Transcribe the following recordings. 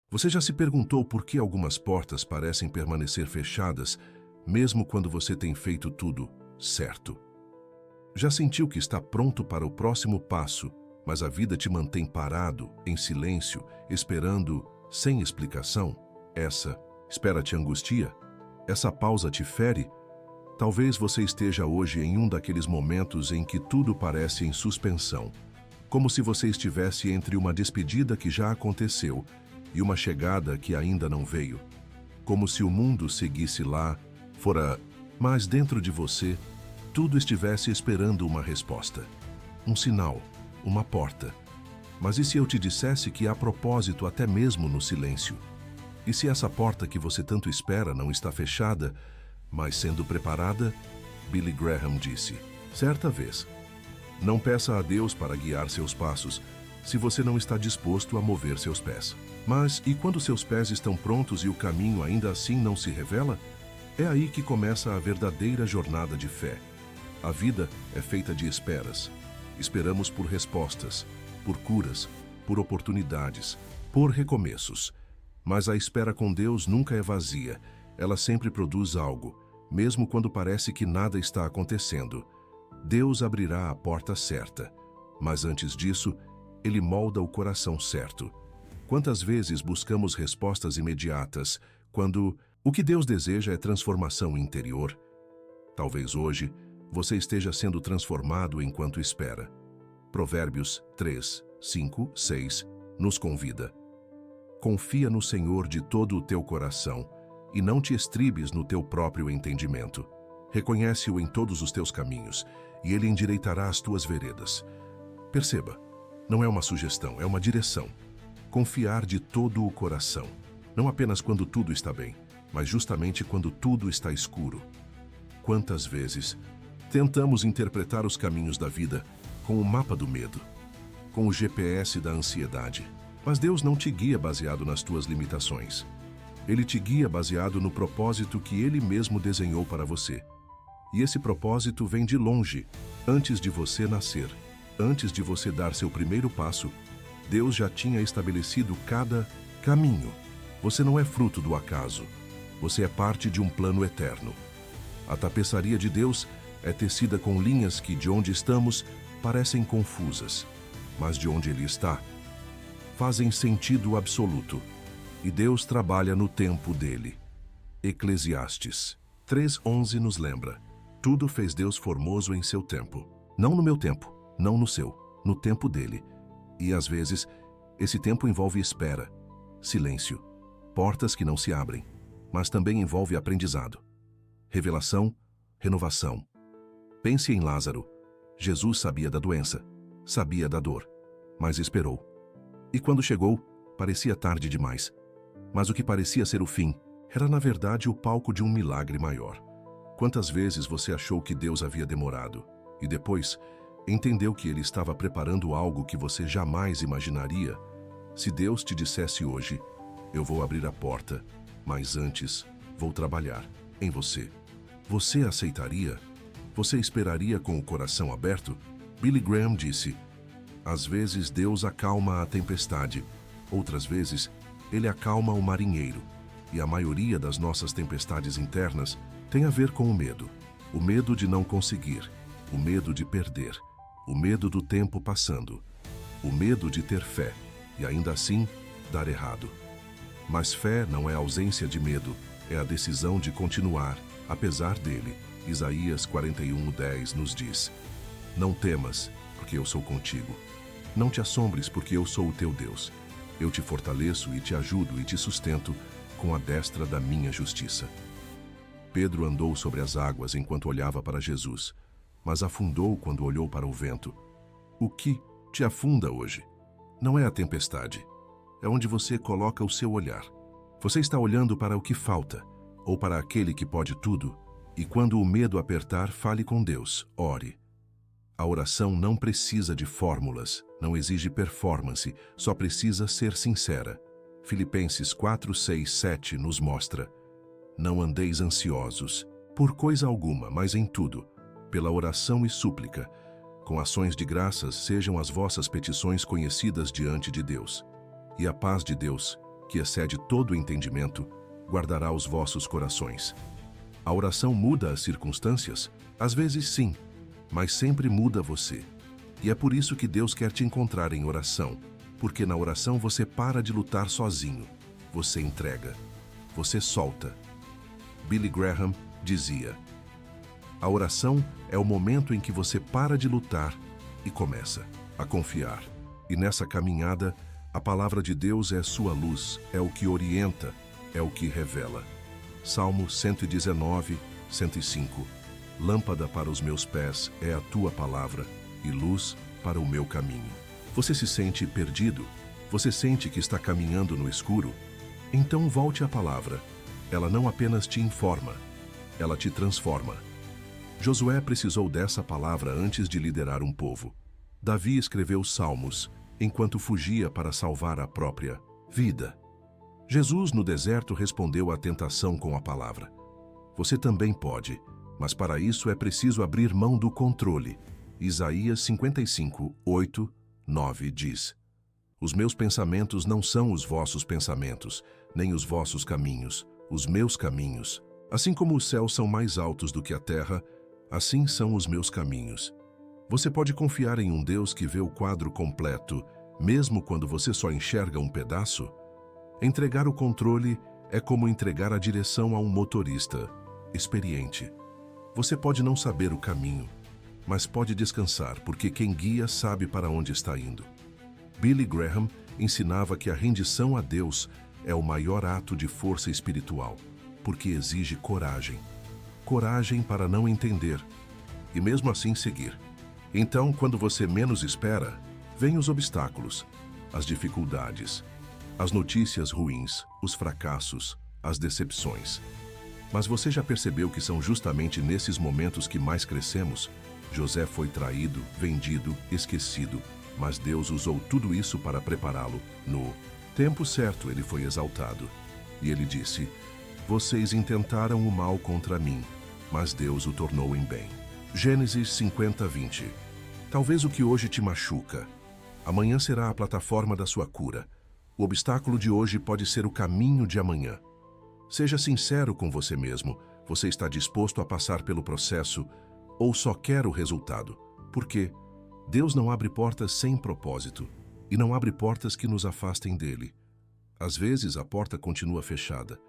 Você já se perguntou por que algumas portas parecem permanecer fechadas, mesmo quando você tem feito tudo certo? Já sentiu que está pronto para o próximo passo, mas a vida te mantém parado, em silêncio, esperando, sem explicação? Essa espera te angustia? Essa pausa te fere? Talvez você esteja hoje em um daqueles momentos em que tudo parece em suspensão, como se você estivesse entre uma despedida que já aconteceu e uma chegada que ainda não veio. Como se o mundo seguisse lá, fora, mas dentro de você, tudo estivesse esperando uma resposta. Um sinal, uma porta. Mas e se eu te dissesse que há propósito até mesmo no silêncio? E se essa porta que você tanto espera não está fechada, mas sendo preparada? Billy Graham disse, certa vez, não peça a Deus para guiar seus passos, se você não está disposto a mover seus pés. Mas, e quando seus pés estão prontos e o caminho ainda assim não se revela? É aí que começa a verdadeira jornada de fé. A vida é feita de esperas. Esperamos por respostas, por curas, por oportunidades, por recomeços. Mas a espera com Deus nunca é vazia. Ela sempre produz algo, mesmo quando parece que nada está acontecendo. Deus abrirá a porta certa, mas antes disso, Ele molda o coração certo. Quantas vezes buscamos respostas imediatas, quando o que Deus deseja é transformação interior? Talvez hoje você esteja sendo transformado enquanto espera. Provérbios 3, 5, 6 nos convida. Confia no Senhor de todo o teu coração e não te estribes no teu próprio entendimento. Reconhece-o em todos os teus caminhos e Ele endireitará as tuas veredas. Perceba, não é uma sugestão, é uma direção. Confiar de todo o coração, não apenas quando tudo está bem, mas justamente quando tudo está escuro. Quantas vezes tentamos interpretar os caminhos da vida com o mapa do medo, com o GPS da ansiedade, mas Deus não te guia baseado nas tuas limitações. Ele te guia baseado no propósito que Ele mesmo desenhou para você. E esse propósito vem de longe, antes de você nascer, antes de você dar seu primeiro passo. Deus já tinha estabelecido cada caminho. Você não é fruto do acaso. Você é parte de um plano eterno. A tapeçaria de Deus é tecida com linhas que, de onde estamos, parecem confusas, mas de onde Ele está, fazem sentido absoluto. E Deus trabalha no tempo dele. Eclesiastes 3:11 nos lembra: tudo fez Deus formoso em seu tempo. Não no meu tempo, não no seu, no tempo dele. E às vezes, esse tempo envolve espera, silêncio, portas que não se abrem, mas também envolve aprendizado, revelação, renovação. Pense em Lázaro. Jesus sabia da doença, sabia da dor, mas esperou. E quando chegou, parecia tarde demais. Mas o que parecia ser o fim, era na verdade o palco de um milagre maior. Quantas vezes você achou que Deus havia demorado, e depois entendeu que Ele estava preparando algo que você jamais imaginaria? Se Deus te dissesse hoje, eu vou abrir a porta, mas antes vou trabalhar em você, você aceitaria? Você esperaria com o coração aberto? Billy Graham disse, às vezes Deus acalma a tempestade, outras vezes Ele acalma o marinheiro. E a maioria das nossas tempestades internas tem a ver com o medo de não conseguir, o medo de perder, o medo do tempo passando, o medo de ter fé e ainda assim dar errado. Mas fé não é ausência de medo, é a decisão de continuar, apesar dele. Isaías 41:10 nos diz, não temas, porque eu sou contigo. Não te assombres, porque eu sou o teu Deus. Eu te fortaleço e te ajudo e te sustento com a destra da minha justiça. Pedro andou sobre as águas enquanto olhava para Jesus, mas afundou quando olhou para o vento. O que te afunda hoje não é a tempestade, é onde você coloca o seu olhar. Você está olhando para o que falta, ou para aquele que pode tudo, e quando o medo apertar, fale com Deus, ore. A oração não precisa de fórmulas, não exige performance, só precisa ser sincera. Filipenses 4, 6, 7 nos mostra, não andeis ansiosos, por coisa alguma, mas em tudo, pela oração e súplica, com ações de graças sejam as vossas petições conhecidas diante de Deus. E a paz de Deus, que excede todo o entendimento, guardará os vossos corações. A oração muda as circunstâncias? Às vezes sim, mas sempre muda você. E é por isso que Deus quer te encontrar em oração, porque na oração você para de lutar sozinho. Você entrega. Você solta. Billy Graham dizia: a oração é o momento em que você para de lutar e começa a confiar. E nessa caminhada, a palavra de Deus é sua luz, é o que orienta, é o que revela. Salmo 119, 105. Lâmpada para os meus pés é a tua palavra e luz para o meu caminho. Você se sente perdido? Você sente que está caminhando no escuro? Então volte à palavra. Ela não apenas te informa, ela te transforma. Josué precisou dessa palavra antes de liderar um povo. Davi escreveu salmos enquanto fugia para salvar a própria vida. Jesus no deserto respondeu à tentação com a palavra. Você também pode, mas para isso é preciso abrir mão do controle. Isaías 55, 8, 9 diz: os meus pensamentos não são os vossos pensamentos, nem os vossos caminhos, os meus caminhos. Assim como os céus são mais altos do que a terra, assim são os meus caminhos. Você pode confiar em um Deus que vê o quadro completo, mesmo quando você só enxerga um pedaço? Entregar o controle é como entregar a direção a um motorista experiente. Você pode não saber o caminho, mas pode descansar, porque quem guia sabe para onde está indo. Billy Graham ensinava que a rendição a Deus é o maior ato de força espiritual, porque exige coragem. Coragem para não entender e mesmo assim seguir. Então, quando você menos espera, vêm os obstáculos, as dificuldades, as notícias ruins, os fracassos, as decepções. Mas você já percebeu que são justamente nesses momentos que mais crescemos? José foi traído, vendido, esquecido, mas Deus usou tudo isso para prepará-lo. No tempo certo ele foi exaltado. E ele disse: vocês intentaram o mal contra mim, mas Deus o tornou em bem. Gênesis 50, 20. Talvez o que hoje te machuca, amanhã será a plataforma da sua cura. O obstáculo de hoje pode ser o caminho de amanhã. Seja sincero com você mesmo. Você está disposto a passar pelo processo ou só quer o resultado? Porque Deus não abre portas sem propósito e não abre portas que nos afastem dele. Às vezes a porta continua fechada,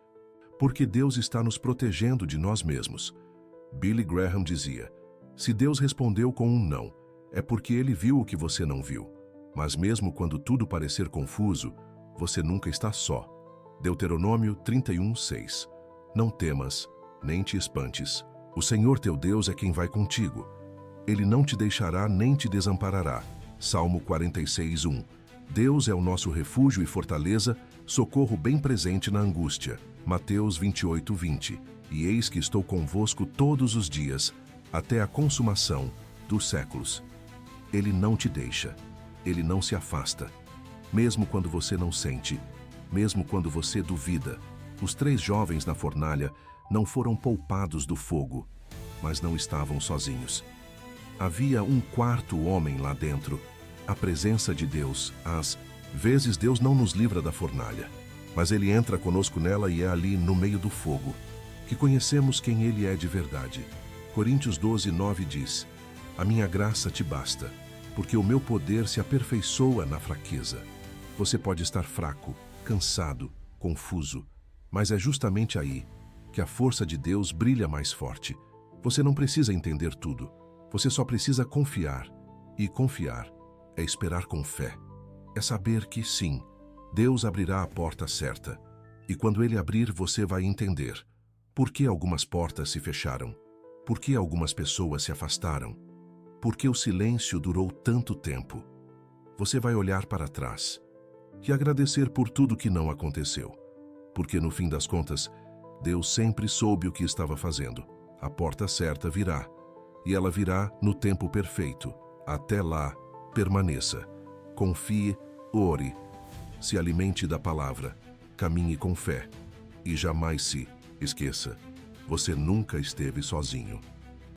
porque Deus está nos protegendo de nós mesmos. Billy Graham dizia: se Deus respondeu com um não, é porque ele viu o que você não viu. Mas mesmo quando tudo parecer confuso, você nunca está só. Deuteronômio 31, 6. Não temas, nem te espantes. O Senhor teu Deus é quem vai contigo. Ele não te deixará nem te desamparará. Salmo 46, 1. Deus é o nosso refúgio e fortaleza, socorro bem presente na angústia. Mateus 28, 20. E eis que estou convosco todos os dias, até a consumação dos séculos. Ele não te deixa. Ele não se afasta. Mesmo quando você não sente, mesmo quando você duvida. Os 3 jovens na fornalha não foram poupados do fogo, mas não estavam sozinhos. Havia um 4º homem lá dentro, a presença de Deus. Às vezes Deus não nos livra da fornalha, mas Ele entra conosco nela e é ali, no meio do fogo, que conhecemos quem Ele é de verdade. Coríntios 12, 9 diz: a minha graça te basta, porque o meu poder se aperfeiçoa na fraqueza. Você pode estar fraco, cansado, confuso, mas é justamente aí que a força de Deus brilha mais forte. Você não precisa entender tudo, você só precisa confiar. E confiar é esperar com fé. É saber que sim, Deus abrirá a porta certa. E quando Ele abrir, você vai entender por que algumas portas se fecharam, por que algumas pessoas se afastaram, por que o silêncio durou tanto tempo. Você vai olhar para trás e agradecer por tudo que não aconteceu, porque no fim das contas, Deus sempre soube o que estava fazendo. A porta certa virá, e ela virá no tempo perfeito. Até lá, permaneça, confie, ore, se alimente da palavra, caminhe com fé, e jamais se esqueça, você nunca esteve sozinho.